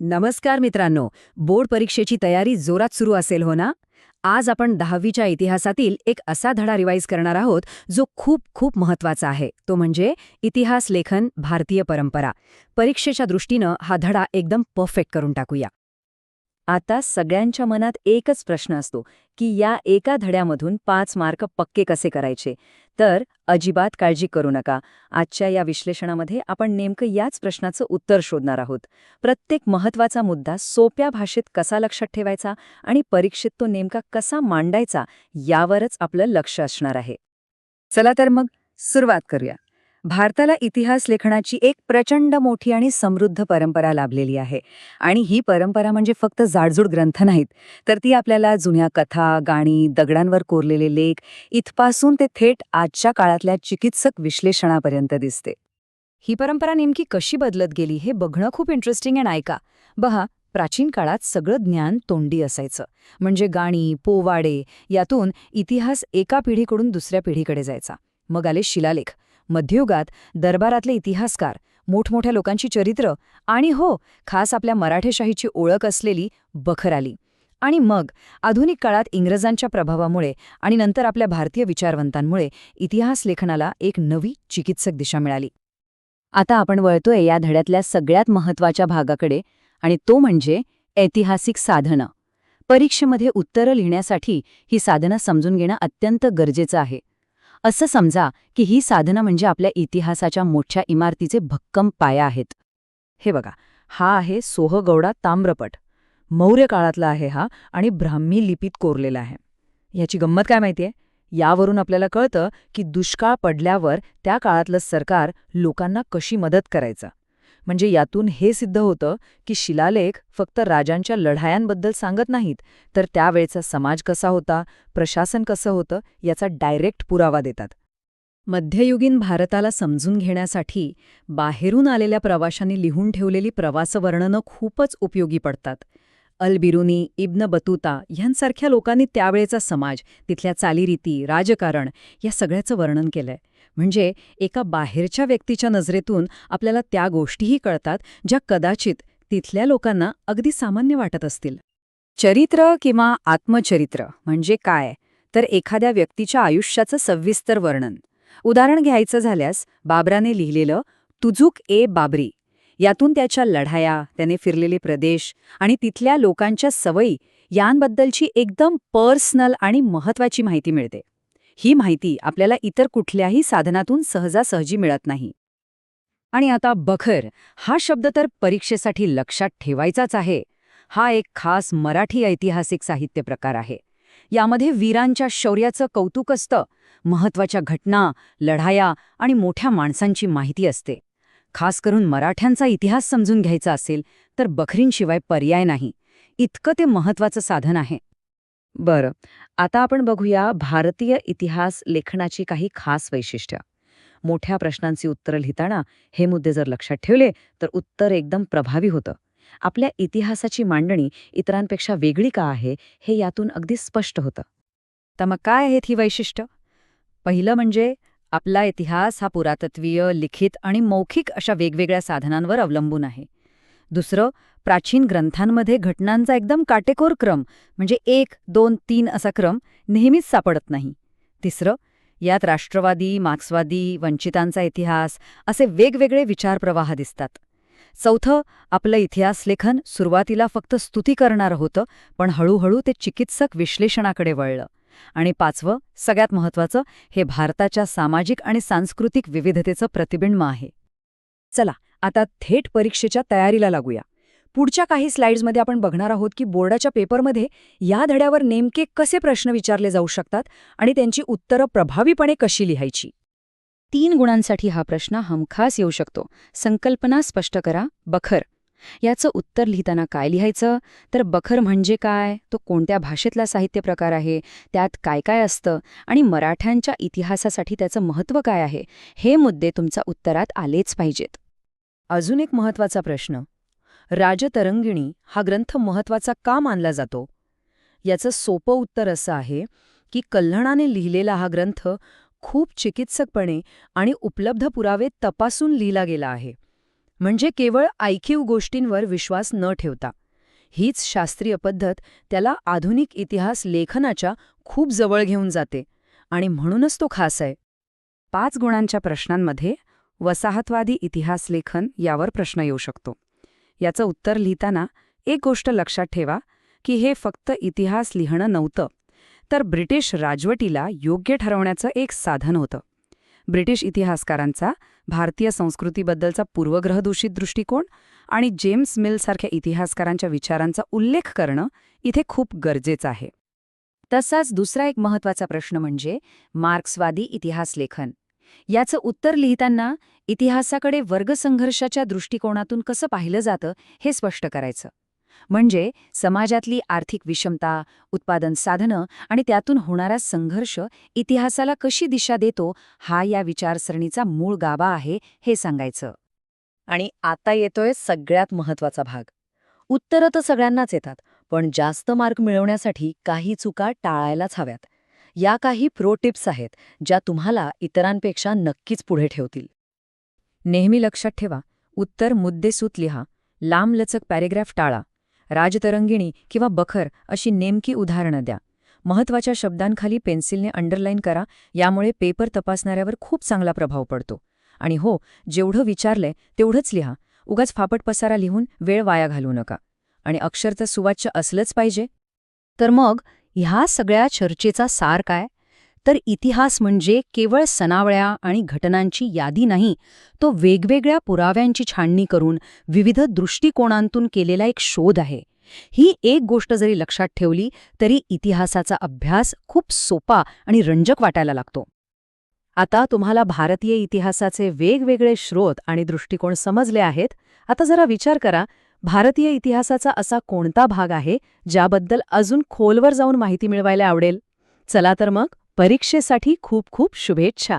नमस्कार मित्रांनो. बोर्ड परीक्षेची तयारी जोरात सुरू असेल हो ना? आज आपण 10वीच्या इतिहासातील एक असा धडा रिवाईज करणार आहोत जो खूप खूप महत्वाचा आहे. तो म्हणजे इतिहास लेखन भारतीय परंपरा. परीक्षेच्या दृष्टीनं हा धडा एकदम परफेक्ट करून टाकूया. आता सगळ्यांच्या मनात एकच प्रश्न असतो की या एका धड्यामधून 5 मार्क पक्के कसे करायचे. तर अजिबात काळजी करू नका. आजच्या या विश्लेषणामध्ये आपण नेमकं याच प्रश्नाचं उत्तर शोधणार आहोत. प्रत्येक महत्वाचा मुद्दा सोप्या भाषेत कसा लक्षात ठेवायचा आणि परीक्षेत तो नेमका कसा मांडायचा यावरच आपलं लक्ष असणार आहे. चला तर मग सुरुवात करूया. भारताला इतिहास लेखनाची एक प्रचंड मोठी आणि समृद्ध परंपरा लाभलेली आहे. आणि ही परंपरा म्हणजे फक्त जाडजूड ग्रंथ नाहीत, तर ती आपल्याला जुन्या कथा, गाणी, दगडांवर कोरलेले लेख इथपासून ते थेट आजच्या काळातल्या चिकित्सक विश्लेषणापर्यंत दिसते. ही परंपरा नेमकी कशी बदलत गेली हे बघणं खूप इंटरेस्टिंग आहे नाही का? बघा, प्राचीन काळात सगळं ज्ञान तोंडी असायचं. म्हणजे गाणी, पोवाडे यातून इतिहास एका पिढीकडून दुसऱ्या पिढीकडे जायचा. मग आले शिलालेख. मध्ययुगात दरबारातले इतिहासकार, मोठमोठ्या लोकांची चरित्र आणि हो, खास आपल्या मराठेशाहीची ओळख असलेली बखर आली. आणि मग आधुनिक काळात इंग्रजांच्या प्रभावामुळे आणि नंतर आपल्या भारतीय विचारवंतांमुळे इतिहास लेखनाला एक नवी चिकित्सक दिशा मिळाली. आता आपण वळतोय या धड्यातल्या सगळ्यात महत्त्वाच्या भागाकडे, आणि तो म्हणजे ऐतिहासिक साधनं. परीक्षेमध्ये उत्तरं लिहिण्यासाठी ही साधनं समजून घेणं अत्यंत गरजेचं आहे. असं समजा की ही साधनं म्हणजे आपल्या इतिहासाच्या मोठ्या इमारतीचे भक्कम पाया आहेत. हे बघा, हा आहे सोहगौडा ताम्रपट. मौर्य काळातला आहे हा आणि ब्राह्मी लिपीत कोरलेला आहे. ह्याची गंमत काय माहितीये? यावरून आपल्याला कळतं की दुष्काळ पडल्यावर त्या काळातलं सरकार लोकांना कशी मदत करायचं. म्हणजे यातून हे सिद्ध होतं की शिलालेख फक्त राजांच्या लढायांबद्दल सांगत नाहीत, तर त्यावेळचा समाज कसा होता, प्रशासन कसं होतं याचा डायरेक्ट पुरावा देतात. मध्ययुगीन भारताला समजून घेण्यासाठी बाहेरून आलेल्या प्रवाशांनी लिहून ठेवलेली प्रवासवर्णनं खूपच उपयोगी पडतात. अल-बिरुनी, इब्न बतूता यांसारख्या लोकांनी त्यावेळेचा समाज, तिथल्या चालीरीती, राजकारण या सगळ्याचं वर्णन केलंय. म्हणजे एका बाहेरच्या व्यक्तीच्या नजरेतून आपल्याला त्या गोष्टीही कळतात ज्या कदाचित तिथल्या लोकांना अगदी सामान्य वाटत असतील. चरित्र किंवा आत्मचरित्र म्हणजे काय? तर एखाद्या व्यक्तीच्या आयुष्याचं सविस्तर वर्णन. उदाहरण घ्यायचं झाल्यास बाबराने लिहिलेलं तुझुक ए बाबरी. यातून त्याच्या लढाया, त्याने फिरलेले प्रदेश आणि तिथल्या लोकांच्या सवयी यांबद्दलची एकदम पर्सनल आणि महत्त्वाची माहिती मिळते. ही माहिती आपल्याला इतर कुठल्याही साधनातून सहजासहजी मिळत नाही. आणि आता बखर हा शब्द तर परीक्षेसाठी लक्षात ठेवायचाच आहे. हा एक खास मराठी ऐतिहासिक साहित्य प्रकार आहे. यामध्ये वीरांच्या शौर्याचं कौतुक असतं, महत्त्वाच्या घटना, लढाया आणि मोठ्या माणसांची माहिती असते. खास करून मराठ्यांचा इतिहास समजून घ्यायचा असेल तर बखरींशिवाय पर्याय नाही. इतकं ते महत्त्वाचं साधन आहे. बरं, आता आपण बघूया भारतीय इतिहास लेखनाची काही खास वैशिष्ट्य. मोठ्या प्रश्नांची उत्तरं लिहिताना हे मुद्दे जर लक्षात ठेवले तर उत्तर एकदम प्रभावी होतं. आपल्या इतिहासाची मांडणी इतरांपेक्षा वेगळी का आहे हे यातून अगदी स्पष्ट होतं. तर मग काय आहेत ही वैशिष्ट्य? पहिलं म्हणजे आपला इतिहास हा पुरातत्वीय, लिखित आणि मौखिक अशा वेगवेगळ्या साधनांवर अवलंबून आहे. दुसरं, प्राचीन ग्रंथांमध्ये घटनांचा एकदम काटेकोर क्रम म्हणजे 1, 2, 3 असा क्रम नेहमीच सापडत नाही. तिसरं, यात राष्ट्रवादी, मार्क्सवादी, वंचितांचा इतिहास असे वेगवेगळे विचारप्रवाह दिसतात. चौथं, आपलं इतिहास लेखन सुरुवातीला फक्त स्तुती करणारं होतं, पण हळूहळू ते चिकित्सक विश्लेषणाकडे वळलं. आणि पाचवं, सगळ्यात महत्त्वाचं, हे भारताच्या सामाजिक आणि सांस्कृतिक विविधतेचं प्रतिबिंब आहे. चला, आता थेट परीक्षेच्या तयारीला लागूया. पुढच्या काही स्लाइड्समध्ये आपण बघणार आहोत की बोर्डाच्या पेपरमध्ये या धड्यावर नेमके कसे प्रश्न विचारले जाऊ शकतात आणि त्यांची उत्तरं प्रभावीपणे कशी लिहायची. 3 गुणांसाठी हा प्रश्न हमखास येऊ शकतो. संकल्पना स्पष्ट करा. बखर. याचं उत्तर लिहिताना काय लिहायचं? तर बखर म्हणजे काय, तो कोणत्या भाषेतला साहित्य प्रकार आहे, त्यात काय काय असतं आणि मराठ्यांच्या इतिहासासाठी त्याचं महत्त्व काय आहे, हे मुद्दे तुमच्या उत्तरात आलेच पाहिजेत. अजून एक महत्त्वाचा प्रश्न, राजतरंगिणी हा ग्रंथ महत्त्वाचा का मानला जातो? याचं सोपं उत्तर असं आहे की कल्हणाने लिहिलेला हा ग्रंथ खूप चिकित्सकपणे आणि उपलब्ध पुरावे तपासून लिहिला गेला आहे. म्हणजे केवळ ऐकीव गोष्टींवर विश्वास न ठेवता. हीच शास्त्रीय पद्धत त्याला आधुनिक इतिहास लेखनाच्या खूप जवळ घेऊन जाते आणि म्हणूनच तो खास आहे. 5 गुणांच्या प्रश्नांमध्ये वसाहतवादी इतिहास लेखन यावर प्रश्न येऊ शकतो. याचं उत्तर लिहिताना एक गोष्ट लक्षात ठेवा की हे फक्त इतिहास लिहिणं नव्हतं, तर ब्रिटिश राजवटीला योग्य ठरवण्याचं एक साधन होतं. ब्रिटिश इतिहासकारांचा भारतीय संस्कृतीबद्दलचा पूर्वग्रहदूषित दृष्टिकोन आणि जेम्स मिलसारख्या इतिहासकारांच्या विचारांचा उल्लेख करणं इथे खूप गरजेचं आहे. तसाच दुसरा एक महत्त्वाचा प्रश्न म्हणजे मार्क्सवादी इतिहास लेखन. याचं उत्तर लिहिताना इतिहासाकडे वर्गसंघर्षाच्या दृष्टिकोनातून कसं पाहिलं जातं हे स्पष्ट करायचं. म्हणजे समाजातली आर्थिक विषमता, उत्पादन साधनं आणि त्यातून होणारा संघर्ष इतिहासाला कशी दिशा देतो हा या विचारसरणीचा मूळ गाभा आहे हे सांगायचं. आणि आता येतोय सगळ्यात महत्त्वाचा भाग. उत्तरं तर सगळ्यांनाच येतात, पण जास्त मार्क मिळवण्यासाठी काही चुका टाळायलाच हव्यात. या काही प्रो टिप्स आहेत ज्या तुम्हाला इतरांपेक्षा नक्कीच पुढे ठेवतील. नेहमी लक्षात ठेवा, उत्तर मुद्देसूद लिहा, लांबलचक पॅरेग्राफ टाळा. राजतरंगिणी किंवा बखर अशी नेमकी उदाहरणं द्या. महत्त्वाच्या शब्दांखाली पेन्सिलने अंडरलाईन करा, यामुळे पेपर तपासणाऱ्यावर खूप चांगला प्रभाव पडतो. आणि हो, जेवढं विचारलंय तेवढंच लिहा. उगाच फापट पसारा लिहून वेळ वाया घालवू नका. आणि अक्षर तर सुवाच्य असलंच पाहिजे. तर मग ह्या सगळ्या चर्चेचा सार काय? तर इतिहास म्हणजे केवळ सनावळ्या आणि घटनांची यादी नाही, तो वेगवेगळ्या पुराव्यांची छाननी करून विविध दृष्टिकोनांतून केलेला एक शोध आहे. ही एक गोष्ट जरी लक्षात ठेवली तरी इतिहासाचा अभ्यास खूप सोपा आणि रंजक वाटायला लागतो. आता तुम्हाला भारतीय इतिहासाचे वेगवेगळे स्रोत आणि दृष्टिकोन समजले आहेत. आता जरा विचार करा, भारतीय इतिहासाचा असा कोणता भाग आहे ज्याबद्दल अजून खोलवर जाऊन माहिती मिळवायला आवडेल? चला तर मग, परीक्षेसाठी खूप खूप शुभेच्छा.